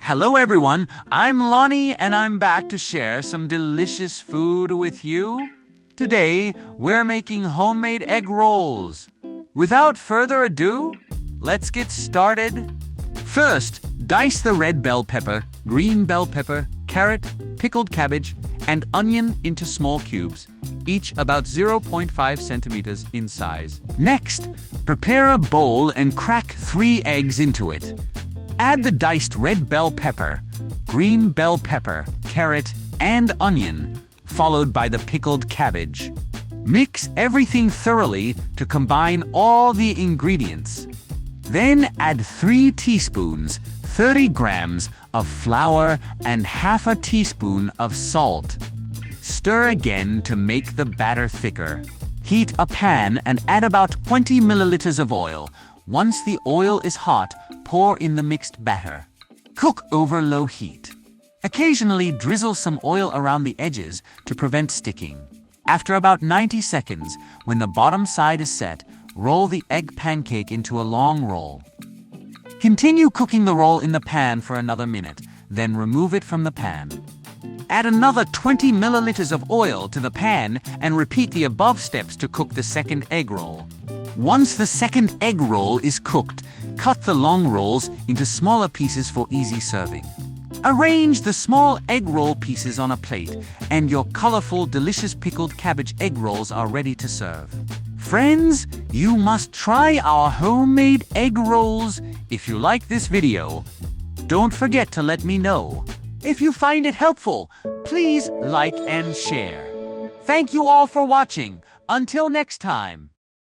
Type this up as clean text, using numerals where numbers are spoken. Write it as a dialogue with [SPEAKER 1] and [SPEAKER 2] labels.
[SPEAKER 1] Hello everyone, I'm Lonnie and I'm back to share some delicious food with you. Today, we're making homemade egg rolls. Without further ado, let's get started. First, dice the red bell pepper, green bell pepper, carrot, pickled cabbage, and onion into small cubes, each about 0.5 centimeters in size. Next, prepare a bowl and crack 3 eggs into it. Add the diced red bell pepper, green bell pepper, carrot, and onion, followed by the pickled cabbage. Mix everything thoroughly to combine all the ingredients. Then add 3 teaspoons, 30 grams of flour and half a teaspoon of salt. Stir again to make the batter thicker. Heat a pan and add about 20 milliliters of oil. Once the oil is hot, pour in the mixed batter. Cook over low heat. Occasionally drizzle some oil around the edges to prevent sticking. After about 90 seconds, when the bottom side is set, roll the egg pancake into a long roll. Continue cooking the roll in the pan for another minute, then remove it from the pan. Add another 20 milliliters of oil to the pan and repeat the above steps to cook the second egg roll. Once the second egg roll is cooked, cut the long rolls into smaller pieces for easy serving. Arrange the small egg roll pieces on a plate, and your colorful, delicious pickled cabbage egg rolls are ready to serve. Friends, you must try our homemade egg rolls. If you like this video, don't forget to let me know. If you find it helpful, please like and share. Thank you all for watching. Until next time.